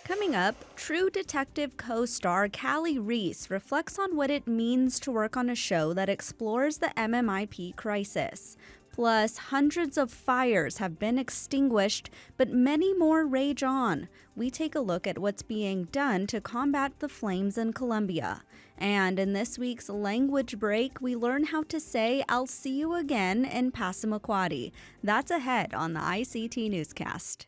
Coming up, True Detective co-star Kali Reis reflects on what it means to work on a show that explores the MMIP crisis. Plus, hundreds of fires have been extinguished, but many more rage on. We take a look at what's being done to combat the flames in Colombia. And in this week's language break, we learn how to say "I'll see you again" in Passamaquoddy. That's ahead on the ICT Newscast.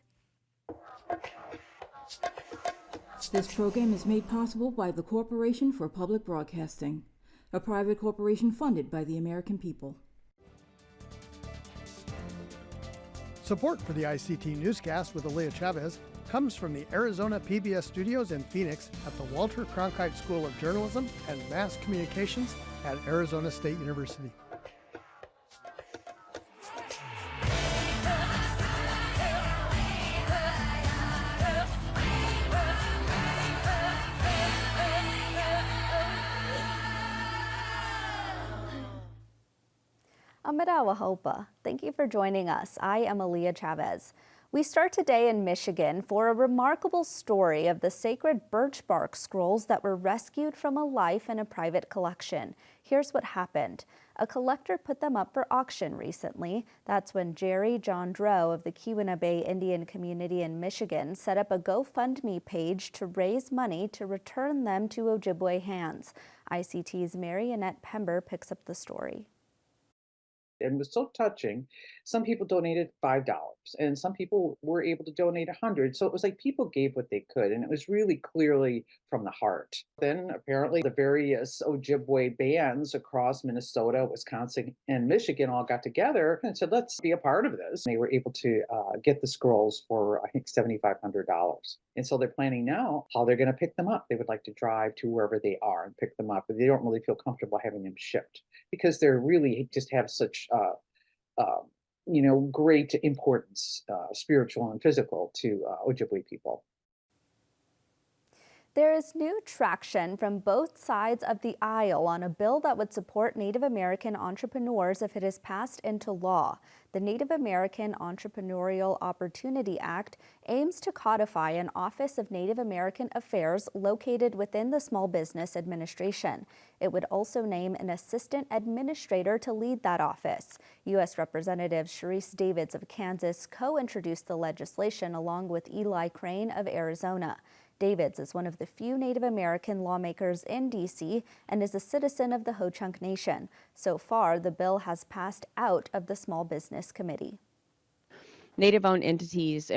This program is made possible by the Corporation for Public Broadcasting, a private corporation funded by the American people. Support for the ICT Newscast with Aaliyah Chavez comes from the Arizona PBS studios in Phoenix at the Walter Cronkite School of Journalism and Mass Communications at Arizona State University. Amadawa Hopa. Thank you for joining us. I am Aaliyah Chavez. We start today in Michigan for a remarkable story of the sacred birch bark scrolls that were rescued from a life in a private collection. Here's what happened. A collector put them up for auction recently. That's when Jerry John Drow of the Keweenaw Bay Indian community in Michigan set up a GoFundMe page to raise money to return them to Ojibwe hands. ICT's Mary Annette Pember picks up the story. And was so touching. Some people donated $5 and some people were able to donate 100. So it was like people gave what they could, and it was really clearly from the heart. Then apparently the various Ojibwe bands across Minnesota, Wisconsin, and Michigan all got together and said, let's be a part of this. And they were able to get the scrolls for, I think, $7,500. And so they're planning now how they're going to pick them up. They would like to drive to wherever they are and pick them up, but they don't really feel comfortable having them shipped because they're really just have such great importance, spiritual and physical, to Ojibwe people. There is new traction from both sides of the aisle on a bill that would support Native American entrepreneurs if it is passed into law. The Native American Entrepreneurial Opportunity Act aims to codify an Office of Native American Affairs located within the Small Business Administration. It would also name an assistant administrator to lead that office. U.S. Representative Sharice Davids of Kansas co-introduced the legislation along with Eli Crane of Arizona. Davids is one of the few Native American lawmakers in D.C. and is a citizen of the Ho-Chunk Nation. So far, the bill has passed out of the Small Business Committee. Native-owned entities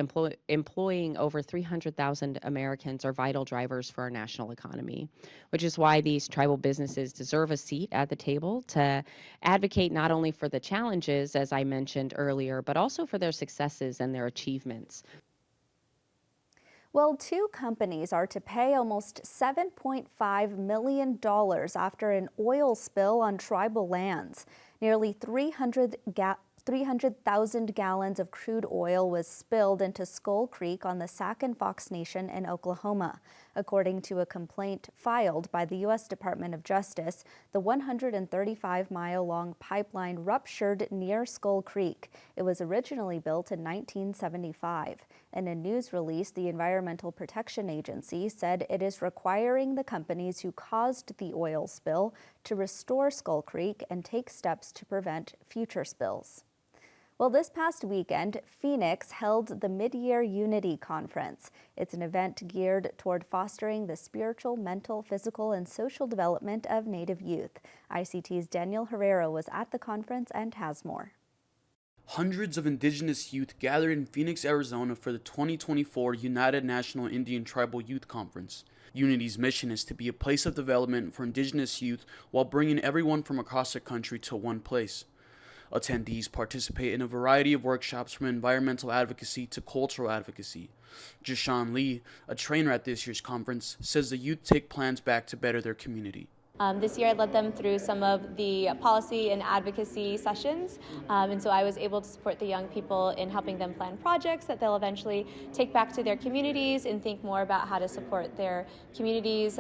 employing over 300,000 Americans are vital drivers for our national economy, which is why these tribal businesses deserve a seat at the table to advocate not only for the challenges, as I mentioned earlier, but also for their successes and their achievements. Well, two companies are to pay almost $7.5 million after an oil spill on tribal lands. Nearly 300,000 gallons of crude oil was spilled into Skull Creek on the Sac and Fox Nation in Oklahoma. According to a complaint filed by the U.S. Department of Justice, the 135-mile-long pipeline ruptured near Skull Creek. It was originally built in 1975. In a news release, the Environmental Protection Agency said it is requiring the companies who caused the oil spill to restore Skull Creek and take steps to prevent future spills. Well, this past weekend, Phoenix held the Mid-Year Unity Conference. It's an event geared toward fostering the spiritual, mental, physical, and social development of Native youth. ICT's Daniel Herrera was at the conference and has more. Hundreds of indigenous youth gathered in Phoenix, Arizona for the 2024 United National Indian Tribal Youth Conference. Unity's mission is to be a place of development for indigenous youth while bringing everyone from across the country to one place. Attendees participate in a variety of workshops from environmental advocacy to cultural advocacy. Jashawn Lee, a trainer at this year's conference, says the youth take plans back to better their community. This year I led them through some of the policy and advocacy sessions, and so I was able to support the young people in helping them plan projects that they'll eventually take back to their communities and think more about how to support their communities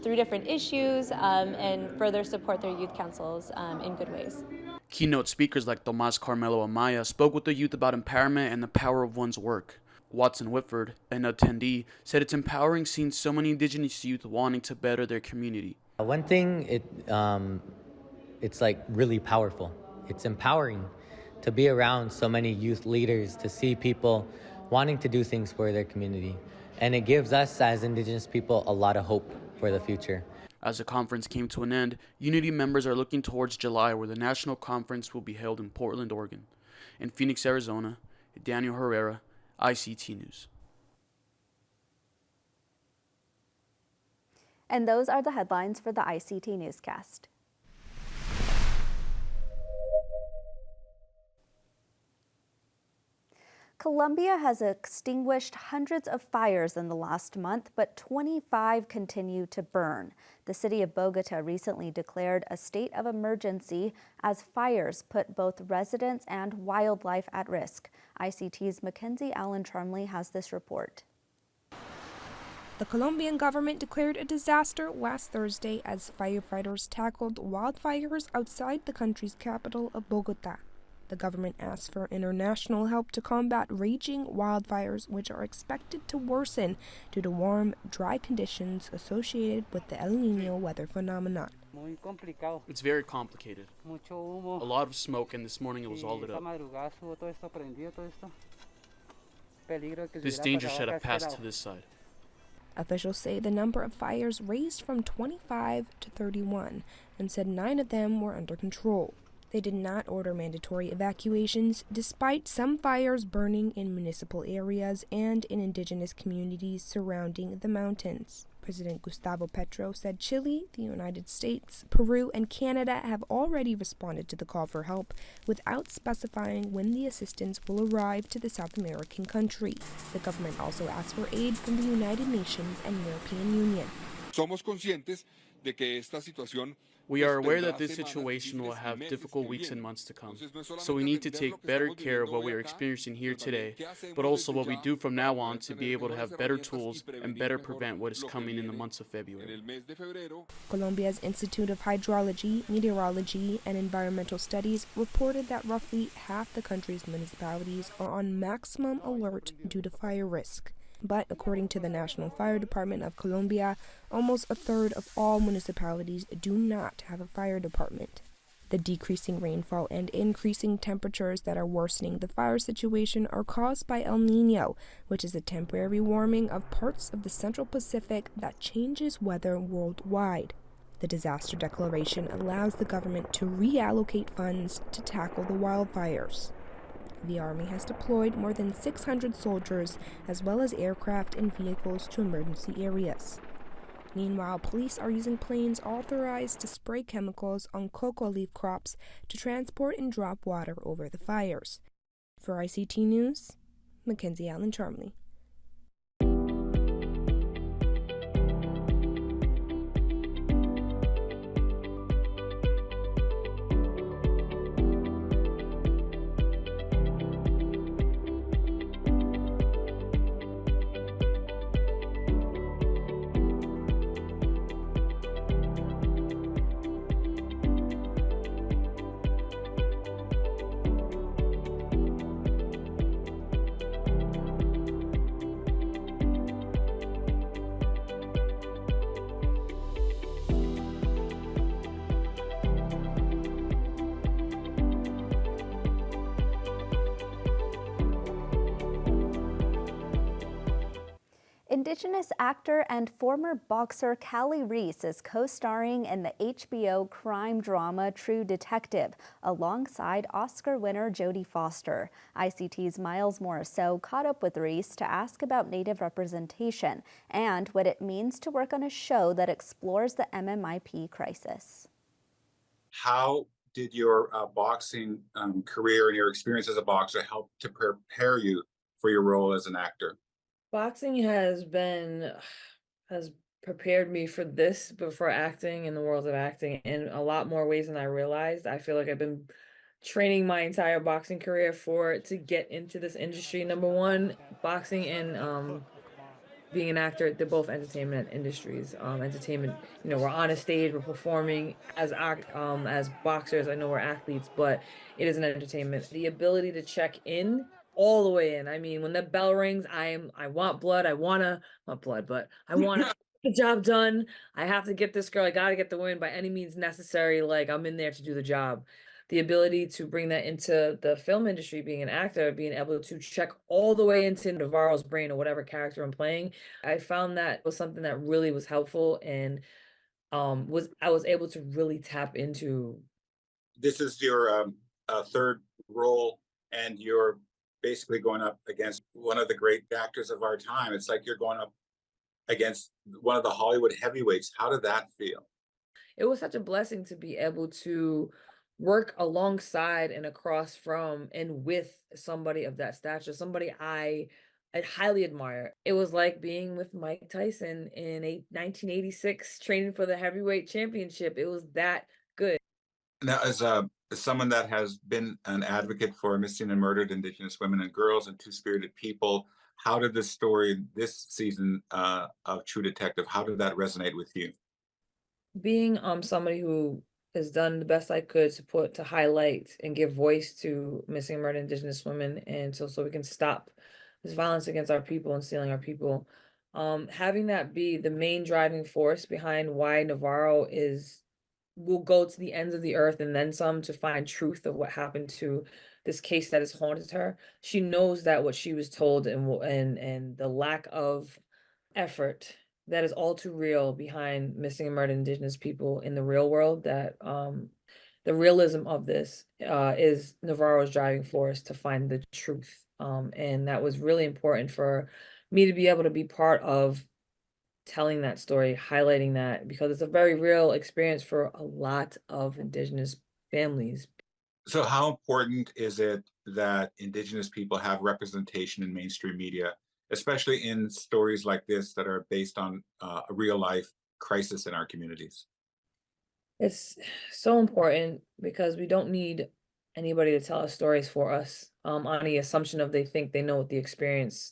through different issues and further support their youth councils in good ways. Keynote speakers like Tomas Carmelo Amaya spoke with the youth about empowerment and the power of one's work. Watson Whitford, an attendee, said it's empowering seeing so many Indigenous youth wanting to better their community. One thing, it's like really powerful. It's empowering to be around so many youth leaders, to see people wanting to do things for their community. And it gives us as Indigenous people a lot of hope for the future. As the conference came to an end, Unity members are looking towards July, where the national conference will be held in Portland, Oregon. In Phoenix, Arizona, Daniel Herrera, ICT News. And those are the headlines for the ICT Newscast. Colombia has extinguished hundreds of fires in the last month, but 25 continue to burn. The city of Bogota recently declared a state of emergency as fires put both residents and wildlife at risk. ICT's Mackenzie Allen Charmley has this report. The Colombian government declared a disaster last Thursday as firefighters tackled wildfires outside the country's capital of Bogota. The government asked for international help to combat raging wildfires, which are expected to worsen due to warm, dry conditions associated with the El Niño weather phenomenon. It's very complicated. A lot of smoke, and this morning it was all lit up. This danger should have passed to this side. Officials say the number of fires raised from 25 to 31 and said 9 of them were under control. They did not order mandatory evacuations, despite some fires burning in municipal areas and in indigenous communities surrounding the mountains. President Gustavo Petro said Chile, the United States, Peru, and Canada have already responded to the call for help without specifying when the assistance will arrive to the South American country. The government also asked for aid from the United Nations and European Union. Somos conscientes de que esta situación We are aware that this situation will have difficult weeks and months to come, so we need to take better care of what we are experiencing here today, but also what we do from now on to be able to have better tools and better prevent what is coming in the months of February. Colombia's Institute of Hydrology, Meteorology, and Environmental Studies reported that roughly half the country's municipalities are on maximum alert due to fire risk. But according to the National Fire Department of Colombia, almost a third of all municipalities do not have a fire department. The decreasing rainfall and increasing temperatures that are worsening the fire situation are caused by El Niño, which is a temporary warming of parts of the Central Pacific that changes weather worldwide. The disaster declaration allows the government to reallocate funds to tackle the wildfires. The Army has deployed more than 600 soldiers, as well as aircraft and vehicles to emergency areas. Meanwhile, police are using planes authorized to spray chemicals on cocoa leaf crops to transport and drop water over the fires. For ICT News, Mackenzie Allen Charmley. Indigenous actor and former boxer Kali Reis is co-starring in the HBO crime drama True Detective, alongside Oscar winner Jodie Foster. ICT's Miles Morisseau caught up with Reis to ask about Native representation and what it means to work on a show that explores the MMIP crisis. How did your boxing career and your experience as a boxer help to prepare you for your role as an actor? Boxing has prepared me for this, but for acting in the world of acting in a lot more ways than I realized. I feel like I've been training my entire boxing career to get into this industry. Number one, boxing and being an actor, they're both entertainment industries. Entertainment, we're on a stage, we're performing as boxers. I know we're athletes, but it is an entertainment. The ability to check in all the way in. I mean, when the bell rings, I want blood. I wanna not blood, but I wanna get the job done. I have to get this girl. I gotta get the win by any means necessary. Like I'm in there to do the job. The ability to bring that into the film industry, being an actor, being able to check all the way into Navarro's brain or whatever character I'm playing, I found that was something that really was helpful and was I was able to really tap into. This is your third role, and you're basically going up against one of the great actors of our time. It's like you're going up against one of the Hollywood heavyweights. How did that feel? It was such a blessing to be able to work alongside and across from and with somebody of that stature, somebody I highly admire. It was like being with Mike Tyson in 1986, training for the heavyweight championship. It was that good. Now, as someone that has been an advocate for missing and murdered Indigenous women and girls and two-spirited people, how did this story, this season of True Detective, how did that resonate with you? Being somebody who has done the best I could to highlight and give voice to missing and murdered Indigenous women, and so we can stop this violence against our people and stealing our people. Having that be the main driving force behind why Navarro is will go to the ends of the earth and then some to find truth of what happened to this case that has haunted her. She knows that what she was told and the lack of effort that is all too real behind missing and murdered Indigenous people in the real world, that the realism of this is Navarro's driving force to find the truth. And that was really important for me to be able to be part of telling that story, highlighting that, because it's a very real experience for a lot of Indigenous families. So, how important is it that Indigenous people have representation in mainstream media, especially in stories like this that are based on a real life crisis in our communities? It's so important because we don't need anybody to tell us stories for us, on the assumption of they think they know what the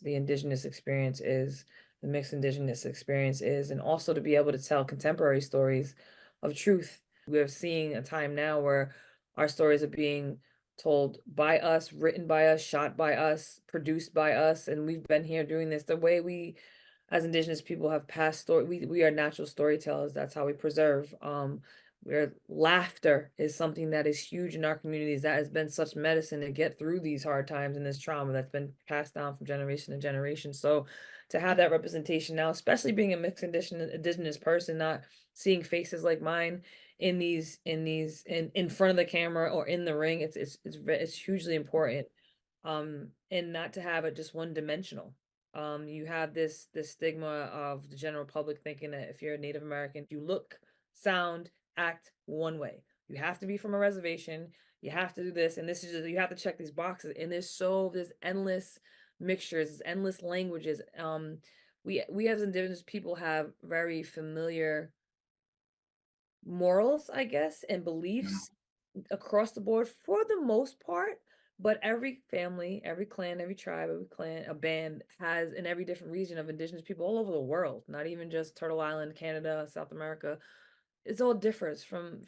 Indigenous experience is, the mixed Indigenous experience is, and also to be able to tell contemporary stories of truth. We're seeing a time now where our stories are being told by us, written by us, shot by us, produced by us, and we've been here doing this the way we as Indigenous people have passed story. We are natural storytellers. That's how we preserve. Where laughter is something that is huge in our communities, that has been such medicine to get through these hard times and this trauma that's been passed down from generation to generation. So to have that representation now, especially being a mixed indigenous person, not seeing faces like mine in front of the camera or in the ring, it's hugely important. And not to have it just one dimensional. You have this stigma of the general public thinking that if you're a Native American, you look, sound, act one way. You have to be from a reservation. You have to do this, and this is just, you have to check these boxes. And there's endless mixtures, there's endless languages. We as Indigenous people have very familiar morals, I guess, and beliefs across the board for the most part. But every family, every clan, every tribe, every clan, a band has in every different region of Indigenous people all over the world, not even just Turtle Island, Canada, South America. It's all differs from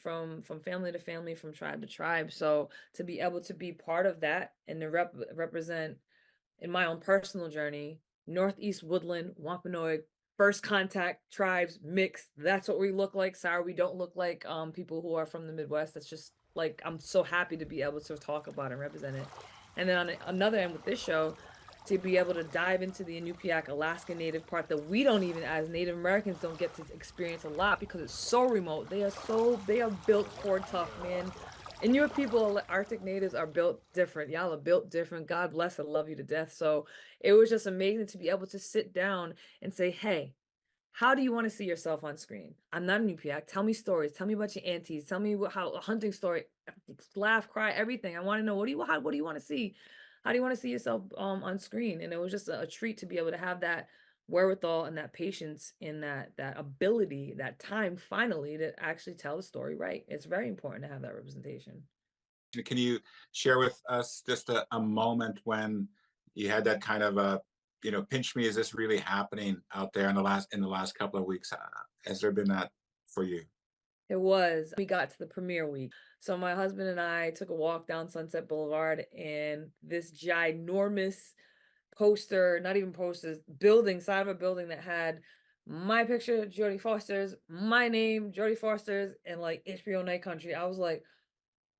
family to family, from tribe to tribe. So to be able to be part of that and to represent in my own personal journey, Northeast Woodland, Wampanoag, first contact tribes mixed. That's what we look like. Sorry, we don't look like people who are from the Midwest. That's just like, I'm so happy to be able to talk about and represent it. And then on another end with this show, to be able to dive into the Inupiaq Alaska Native part that we don't even, as Native Americans, don't get to experience a lot because it's so remote. They are built for tough, man. And your people, Arctic natives, are built different. Y'all are built different. God bless and love you to death. So it was just amazing to be able to sit down and say, hey, how do you want to see yourself on screen? I'm not a Inupiaq. Tell me stories. Tell me about your aunties. Tell me how a hunting story, laugh, cry, everything. I want to know, what do you want to see? How do you want to see yourself on screen? And it was just a treat to be able to have that wherewithal and that patience and that ability, that time finally to actually tell the story right. It's very important to have that representation. Can you share with us just a moment when you had that kind of a, pinch me, is this really happening out there in the last couple of weeks? Has there been that for you? It was. We got to the premiere week. So my husband and I took a walk down Sunset Boulevard, and this ginormous poster, not even posters, building, side of a building that had my picture, Jodie Foster's, my name, Jodie Foster's, and like HBO Night Country. I was like,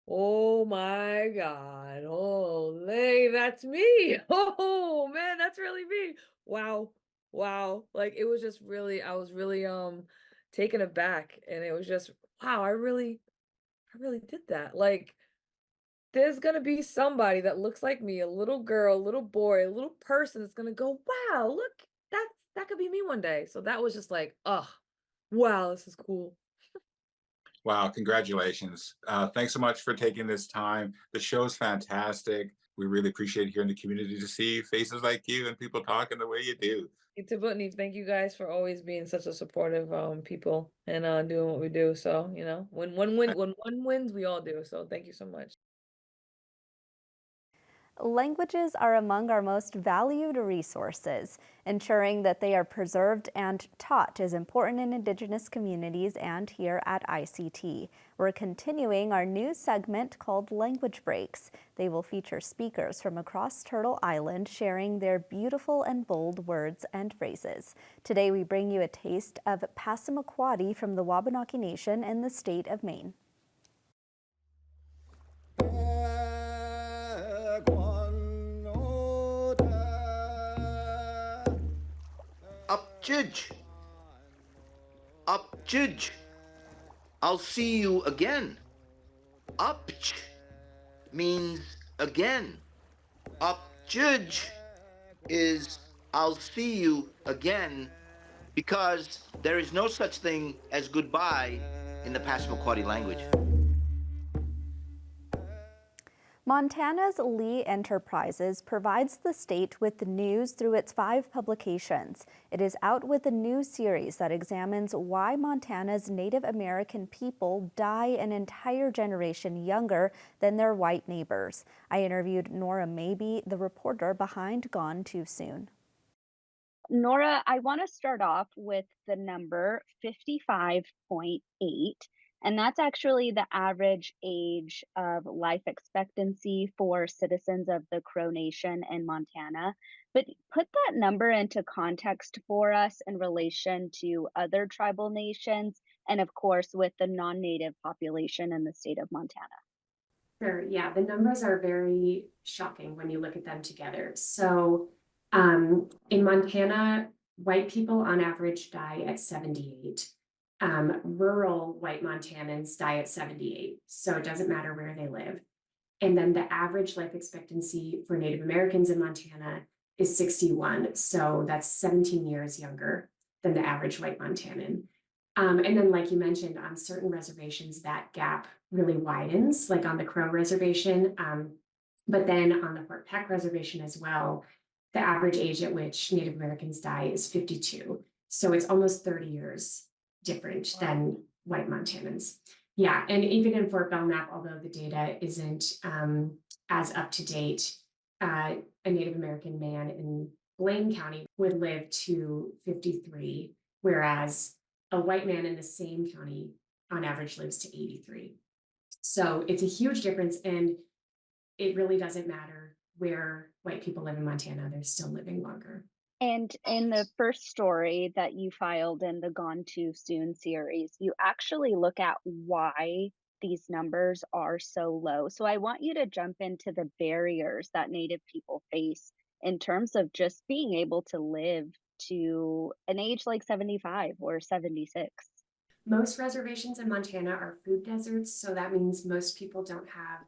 oh my God, holy, that's me. Oh man, that's really me. Wow. Wow. Like it was just really, I was really taken aback, and it was just, wow, I really did that. Like there's gonna be somebody that looks like me, a little girl, a little boy, a little person that's gonna go, wow, look, that could be me one day. So that was just like, oh, wow, this is cool. Wow, congratulations. Thanks so much for taking this time. The show's fantastic. We really appreciate here in the community to see faces like you and people talking the way you do. Tiffany, thank you guys for always being such a supportive people and doing what we do. So, when one wins, we all do. So thank you so much. Languages are among our most valued resources. Ensuring that they are preserved and taught is important in Indigenous communities and here at ICT. We're continuing our new segment called Language Breaks. They will feature speakers from across Turtle Island sharing their beautiful and bold words and phrases. Today we bring you a taste of Passamaquoddy from the Wabanaki Nation in the state of Maine. Judge. Up, Judge. I'll see you again. Upch means again. Up, Judge is I'll see you again, because there is no such thing as goodbye in the Passamaquoddy language. Montana's Lee Enterprises provides the state with news through its 5 publications. It is out with a new series that examines why Montana's Native American people die an entire generation younger than their white neighbors. I interviewed Nora Mabey, the reporter behind Gone Too Soon. Nora, I want to start off with the number 55.8. And that's actually the average age of life expectancy for citizens of the Crow Nation in Montana. But put that number into context for us in relation to other tribal nations and, of course, with the non-native population in the state of Montana. Sure, yeah, the numbers are very shocking when you look at them together. So in Montana, white people on average die at 78. Rural white Montanans die at 78, so it doesn't matter where they live. And then the average life expectancy for Native Americans in Montana is 61, so that's 17 years younger than the average white Montanan. And then, like you mentioned, on certain reservations, that gap really widens, like on the Crow Reservation, but then on the Fort Peck Reservation as well, the average age at which Native Americans die is 52, so it's almost 30 years different than white Montanans. Yeah, and even in Fort Belknap, although the data isn't as up to date, a Native American man in Blaine County would live to 53, whereas a white man in the same county on average lives to 83. So it's a huge difference, and it really doesn't matter where white people live in Montana, they're still living longer. And in the first story that you filed in the Gone Too Soon series, you actually look at why these numbers are so low. So I want you to jump into the barriers that Native people face in terms of just being able to live to an age like 75 or 76. Most reservations in Montana are food deserts, so that means most people don't have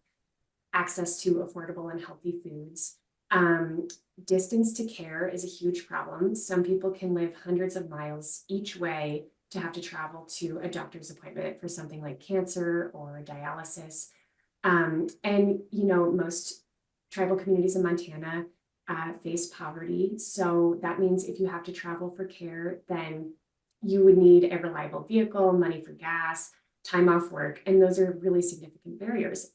access to affordable and healthy foods. Distance to care is a huge problem. Some people can live hundreds of miles each way to have to travel to a doctor's appointment for something like cancer or dialysis. And, most tribal communities in Montana face poverty. So that means if you have to travel for care, then you would need a reliable vehicle, money for gas, time off work, and those are really significant barriers.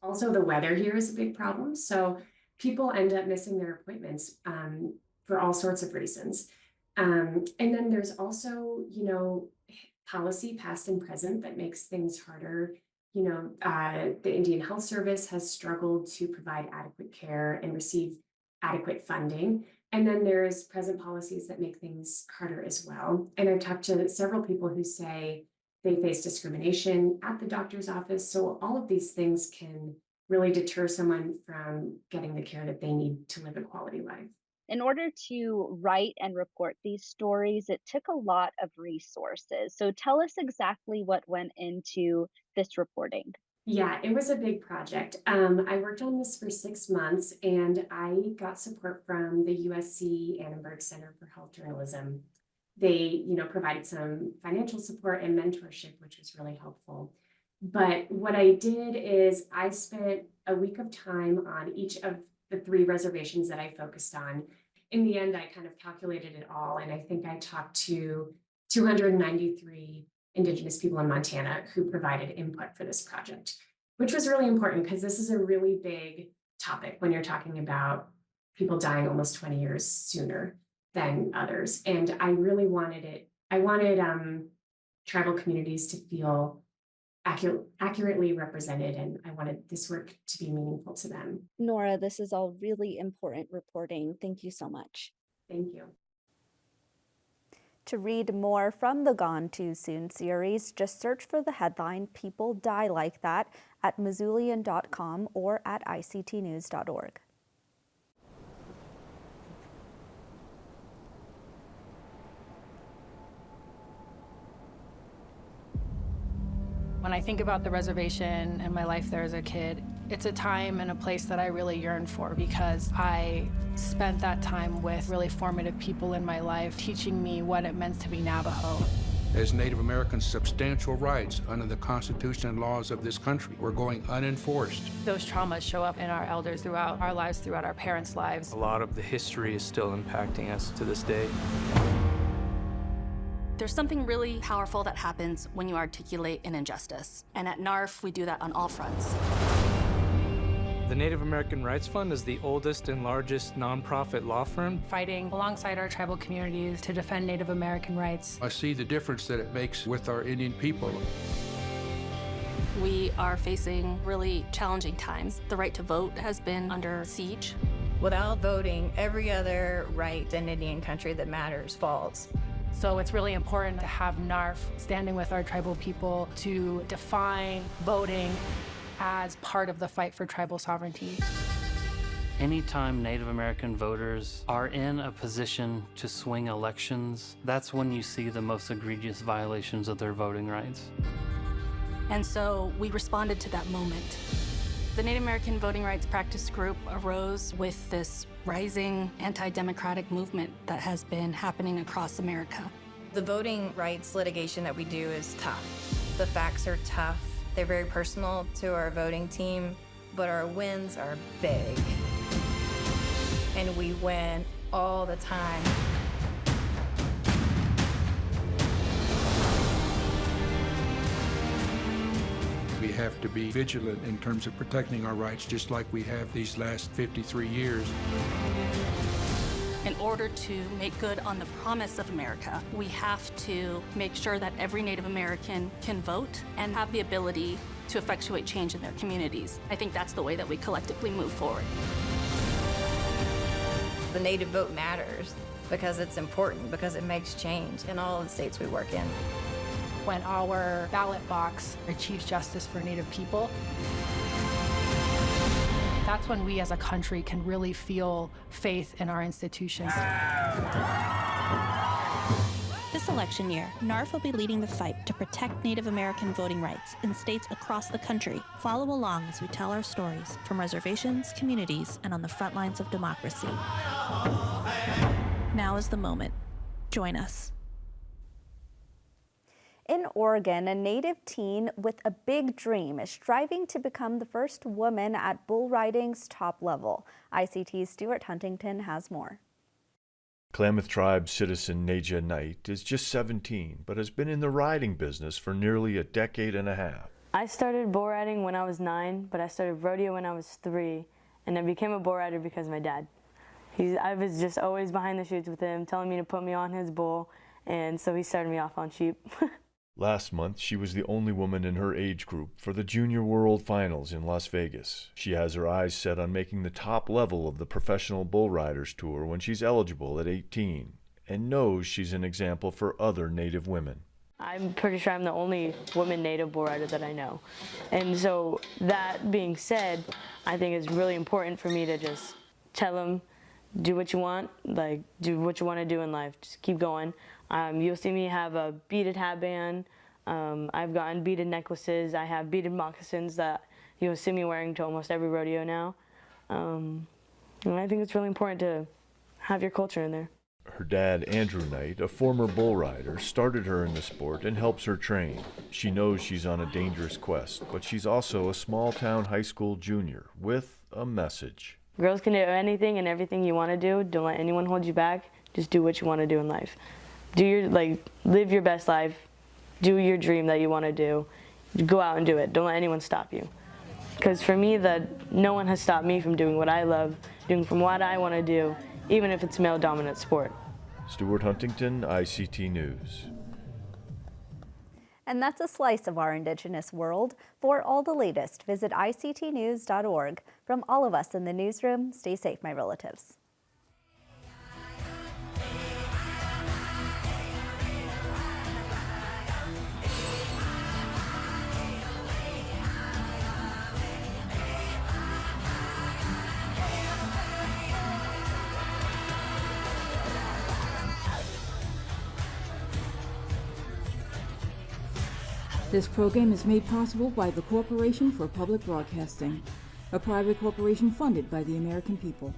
Also, the weather here is a big problem. So people end up missing their appointments for all sorts of reasons. And then there's also, policy, past and present, that makes things harder. The Indian Health Service has struggled to provide adequate care and receive adequate funding. And then there's present policies that make things harder as well. And I've talked to several people who say they face discrimination at the doctor's office. So all of these things can really deter someone from getting the care that they need to live a quality life. In order to write and report these stories, it took a lot of resources. So tell us exactly what went into this reporting. Yeah, it was a big project. I worked on this for 6 months, and I got support from the USC Annenberg Center for Health Journalism. They, provided some financial support and mentorship, which was really helpful. But what I did is I spent a week of time on each of the 3 reservations that I focused on. In the end, I kind of calculated it all, and I think I talked to 293 Indigenous people in Montana who provided input for this project, which was really important because this is a really big topic when you're talking about people dying almost 20 years sooner than others. And I really wanted tribal communities to feel accurately represented, and I wanted this work to be meaningful to them. Nora, this is all really important reporting. Thank you so much. Thank you. To read more from the Gone Too Soon series, just search for the headline "People Die Like That" at Missoulian.com or at ICTnews.org. When I think about the reservation and my life there as a kid, it's a time and a place that I really yearn for because I spent that time with really formative people in my life, teaching me what it meant to be Navajo. As Native Americans, substantial rights under the Constitution and laws of this country were going unenforced. Those traumas show up in our elders throughout our lives, throughout our parents' lives. A lot of the history is still impacting us to this day. There's something really powerful that happens when you articulate an injustice. And at NARF, we do that on all fronts. The Native American Rights Fund is the oldest and largest nonprofit law firm. Fighting alongside our tribal communities to defend Native American rights. I see the difference that it makes with our Indian people. We are facing really challenging times. The right to vote has been under siege. Without voting, every other right in Indian country that matters falls. So it's really important to have NARF standing with our tribal people to define voting as part of the fight for tribal sovereignty. Anytime Native American voters are in a position to swing elections, that's when you see the most egregious violations of their voting rights. And so we responded to that moment. The Native American Voting Rights Practice Group arose with this rising anti-democratic movement that has been happening across America. The voting rights litigation that we do is tough. The facts are tough. They're very personal to our voting team, but our wins are big. And we win all the time. We have to be vigilant in terms of protecting our rights, just like we have these last 53 years. In order to make good on the promise of America, we have to make sure that every Native American can vote and have the ability to effectuate change in their communities. I think that's the way that we collectively move forward. The Native vote matters because it's important, because it makes change in all the states we work in. When our ballot box achieves justice for Native people, that's when we as a country can really feel faith in our institutions. This election year, NARF will be leading the fight to protect Native American voting rights in states across the country. Follow along as we tell our stories from reservations, communities, and on the front lines of democracy. Now is the moment. Join us. In Oregon, a Native teen with a big dream is striving to become the first woman at bull riding's top level. ICT's Stuart Huntington has more. Klamath Tribe citizen Naja Knight is just 17, but has been in the riding business for nearly a decade and a half. I started bull riding when I was 9, but I started rodeo when I was 3, and I became a bull rider because of my dad. I was just always behind the chutes with him, telling me to put me on his bull, and so he started me off on sheep. Last month, she was the only woman in her age group for the Junior World Finals in Las Vegas. She has her eyes set on making the top level of the Professional Bull Riders Tour when she's eligible at 18, and knows she's an example for other Native women. I'm pretty sure I'm the only woman Native bull rider that I know. And so that being said, I think it's really important for me to just tell them, do what you want, like do what you want to do in life, just keep going. You'll see me have a beaded hatband. I've gotten beaded necklaces. I have beaded moccasins that you'll see me wearing to almost every rodeo now. And I think it's really important to have your culture in there. Her dad, Andrew Knight, a former bull rider, started her in the sport and helps her train. She knows she's on a dangerous quest, but she's also a small-town high school junior with a message. Girls can do anything and everything you want to do. Don't let anyone hold you back. Just do what you want to do in life. Live your best life. Do your dream that you want to do. Go out and do it. Don't let anyone stop you. Because for me, no one has stopped me from doing what I love, doing from what I want to do, even if it's a male-dominant sport. Stuart Huntington, ICT News. And that's a slice of our Indigenous world. For all the latest, visit ictnews.org. From all of us in the newsroom, stay safe, my relatives. This program is made possible by the Corporation for Public Broadcasting, a private corporation funded by the American people.